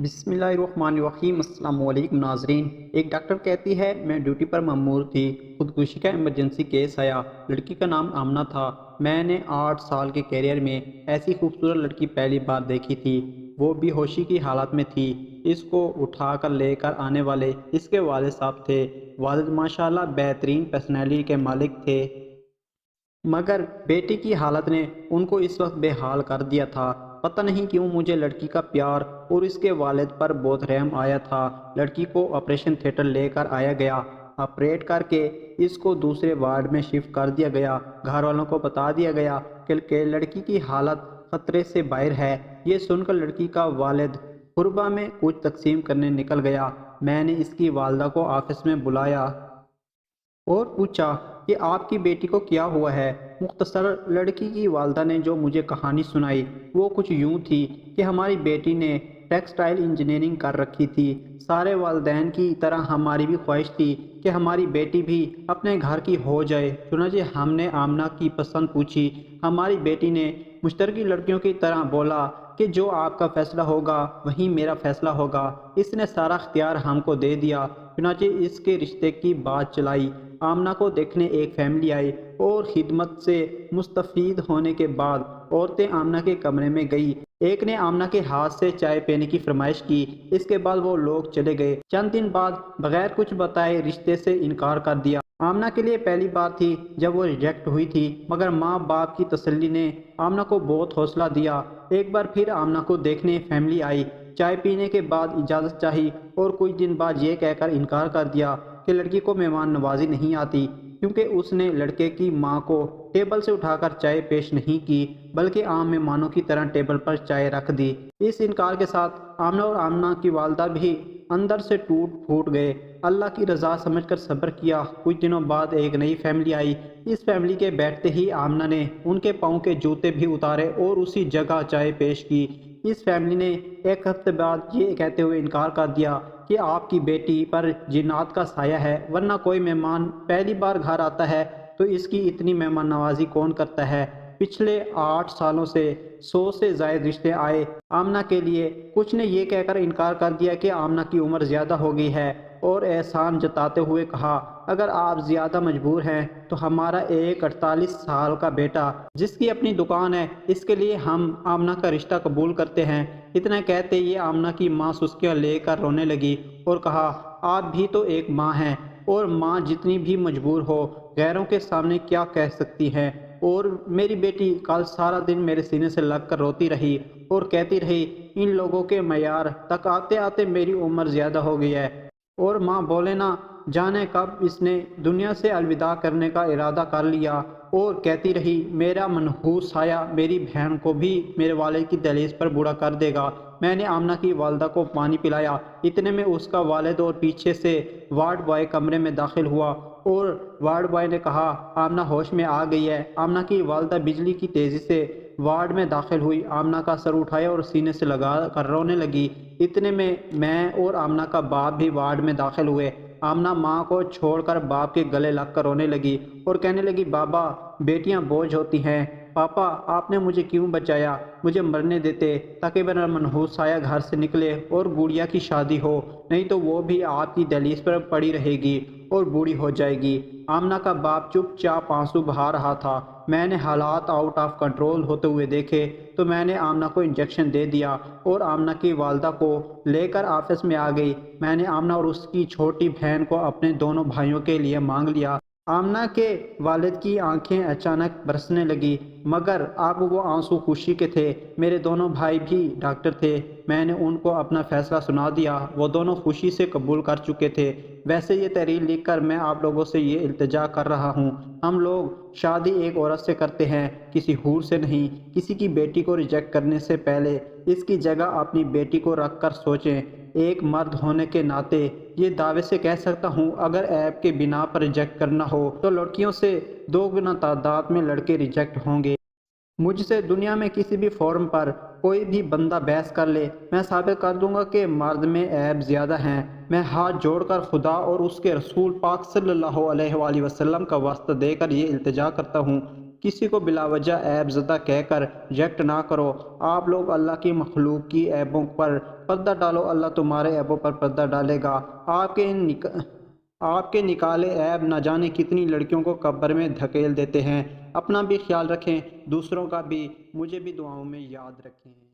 بسم اللہ الرحمن الرحیم۔ السلام علیکم ناظرین۔ ایک ڈاکٹر کہتی ہے میں ڈیوٹی پر مأمور تھی، خودکشی کا ایمرجنسی کیس آیا۔ لڑکی کا نام آمنہ تھا۔ میں نے 8 سال کے کیریئر میں ایسی خوبصورت لڑکی پہلی بار دیکھی تھی، وہ بے ہوشی کی حالت میں تھی۔ اس کو اٹھا کر لے کر آنے والے اس کے والد صاحب تھے۔ والد ماشاءاللہ بہترین پرسنالٹی کے مالک تھے، مگر بیٹی کی حالت نے ان کو اس وقت بے حال کر دیا تھا۔ پتہ نہیں کیوں مجھے لڑکی کا پیار اور اس کے والد پر بہت رحم آیا تھا۔ لڑکی کو آپریشن تھیٹر لے کر آیا گیا، آپریٹ کر کے اس کو دوسرے وارڈ میں شفٹ کر دیا گیا۔ گھر والوں کو بتا دیا گیا کہ لڑکی کی حالت خطرے سے باہر ہے۔ یہ سن کر لڑکی کا والد قربہ میں کچھ تقسیم کرنے نکل گیا۔ میں نے اس کی والدہ کو آفس میں بلایا اور پوچھا کہ آپ کی بیٹی کو کیا ہوا ہے۔ مختصر لڑکی کی والدہ نے جو مجھے کہانی سنائی وہ کچھ یوں تھی کہ ہماری بیٹی نے ٹیکسٹائل انجینئرنگ کر رکھی تھی۔ سارے والدین کی طرح ہماری بھی خواہش تھی کہ ہماری بیٹی بھی اپنے گھر کی ہو جائے۔ چنانچہ ہم نے آمنہ کی پسند پوچھی۔ ہماری بیٹی نے مشترکہ لڑکیوں کی طرح بولا کہ جو آپ کا فیصلہ ہوگا وہی میرا فیصلہ ہوگا۔ اس نے سارا اختیار ہم کو دے دیا۔ چنانچہ اس کے رشتے کی بات چلائی۔ آمنہ کو دیکھنے ایک فیملی آئی اور خدمت سے مستفید ہونے کے بعد عورتیں آمنہ کے کمرے میں گئی۔ ایک نے آمنہ کے ہاتھ سے چائے پینے کی فرمائش کی۔ اس کے بعد وہ لوگ چلے گئے۔ چند دن بعد بغیر کچھ بتائے رشتے سے انکار کر دیا۔ آمنہ کے لیے پہلی بار تھی جب وہ ریجیکٹ ہوئی تھی، مگر ماں باپ کی تسلی نے آمنہ کو بہت حوصلہ دیا۔ ایک بار پھر آمنہ کو دیکھنے فیملی آئی۔ چائے پینے کے بعد اجازت چاہی اور کچھ دن بعد یہ کہہ کر انکار کر دیا کہ لڑکی کو مہمان نوازی نہیں آتی، کیونکہ اس نے لڑکے کی ماں کو ٹیبل سے اٹھا کر چائے پیش نہیں کی بلکہ عام مہمانوں کی طرح ٹیبل پر چائے رکھ دی۔ اس انکار کے ساتھ آمنہ اور آمنہ کی والدہ بھی اندر سے ٹوٹ پھوٹ گئے۔ اللہ کی رضا سمجھ کر صبر کیا۔ کچھ دنوں بعد ایک نئی فیملی آئی۔ اس فیملی کے بیٹھتے ہی آمنہ نے ان کے پاؤں کے جوتے بھی اتارے اور اسی جگہ چائے پیش کی۔ اس فیملی نے ایک ہفتے بعد یہ کہتے ہوئے انکار کر دیا کہ آپ کی بیٹی پر جنات کا سایہ ہے، ورنہ کوئی مہمان پہلی بار گھر آتا ہے تو اس کی اتنی مہمان نوازی کون کرتا ہے۔ پچھلے 8 سالوں سے 100 سے زائد رشتے آئے آمنہ کے لیے۔ کچھ نے یہ کہہ کر انکار کر دیا کہ آمنہ کی عمر زیادہ ہو گئی ہے اور احسان جتاتے ہوئے کہا اگر آپ زیادہ مجبور ہیں تو ہمارا ایک 48 سال کا بیٹا جس کی اپنی دکان ہے، اس کے لیے ہم آمنہ کا رشتہ قبول کرتے ہیں۔ اتنا کہتے یہ آمنہ کی ماں سسکیاں لے کر رونے لگی اور کہا آپ بھی تو ایک ماں ہیں، اور ماں جتنی بھی مجبور ہو غیروں کے سامنے کیا کہہ سکتی ہے۔ اور میری بیٹی کل سارا دن میرے سینے سے لگ کر روتی رہی اور کہتی رہی ان لوگوں کے معیار تک آتے آتے میری عمر زیادہ ہو گئی ہے، اور ماں بولے نہ جانے کب اس نے دنیا سے الوداع کرنے کا ارادہ کر لیا۔ اور کہتی رہی میرا منحوس سایہ میری بہن کو بھی میرے والد کی دہلیز پر بوڑھا کر دے گا۔ میں نے آمنہ کی والدہ کو پانی پلایا۔ اتنے میں اس کا والد اور پیچھے سے وارڈ بوائے کمرے میں داخل ہوا اور وارڈ بوائے نے کہا آمنہ ہوش میں آ گئی ہے۔ آمنہ کی والدہ بجلی کی تیزی سے وارڈ میں داخل ہوئی، آمنہ کا سر اٹھایا اور سینے سے لگا کر رونے لگی۔ اتنے میں اور آمنہ کا باپ بھی وارڈ میں داخل ہوئے۔ آمنہ ماں کو چھوڑ کر باپ کے گلے لگ کر رونے لگی اور کہنے لگی بابا بیٹیاں بوجھ ہوتی ہیں، پاپا آپ نے مجھے کیوں بچایا، مجھے مرنے دیتے تاکہ میرا منحوس سایہ گھر سے نکلے اور گڑیا کی شادی ہو، نہیں تو وہ بھی آپ کی دہلیز پر پڑی رہے گی اور بوڑھی ہو جائے گی۔ آمنہ کا باپ چپ چاپ آنسو بہا رہا تھا۔ میں نے حالات آؤٹ آف کنٹرول ہوتے ہوئے دیکھے تو میں نے آمنہ کو انجیکشن دے دیا اور آمنہ کی والدہ کو لے کر آفس میں آ گئی۔ میں نے آمنہ اور اس کی چھوٹی بہن کو اپنے دونوں بھائیوں کے لیے مانگ لیا۔ آمنہ کے والد کی آنکھیں اچانک برسنے لگی، مگر اب وہ آنسو خوشی کے تھے۔ میرے دونوں بھائی بھی ڈاکٹر تھے۔ میں نے ان کو اپنا فیصلہ سنا دیا، وہ دونوں خوشی سے قبول کر چکے تھے۔ ویسے یہ تحریر لکھ کر میں آپ لوگوں سے یہ التجا کر رہا ہوں، ہم لوگ شادی ایک عورت سے کرتے ہیں، کسی حور سے نہیں۔ کسی کی بیٹی کو ریجیکٹ کرنے سے پہلے اس کی جگہ اپنی بیٹی کو رکھ کر سوچیں۔ ایک مرد ہونے کے ناطے یہ دعوے سے کہہ سکتا ہوں اگر عیب کے بنا پر ریجیکٹ کرنا ہو تو لڑکیوں سے 2 گنا تعداد میں لڑکے ریجیکٹ ہوں گے۔ مجھ سے دنیا میں کسی بھی فورم پر کوئی بھی بندہ بحث کر لے، میں ثابت کر دوں گا کہ مرد میں عیب زیادہ ہیں۔ میں ہاتھ جوڑ کر خدا اور اس کے رسول پاک صلی اللہ علیہ وآلہ وسلم کا واسطہ دے کر یہ التجا کرتا ہوں کسی کو بلا وجہ عیب زدہ کہہ کر ریجیکٹ نہ کرو۔ آپ لوگ اللہ کی مخلوق کی عیبوں پر پردہ ڈالو، اللہ تمہارے عیبوں پر پردہ ڈالے گا۔ آپ کے نکالے عیب نہ جانے کتنی لڑکیوں کو قبر میں دھکیل دیتے ہیں۔ اپنا بھی خیال رکھیں، دوسروں کا بھی۔ مجھے بھی دعاؤں میں یاد رکھیں۔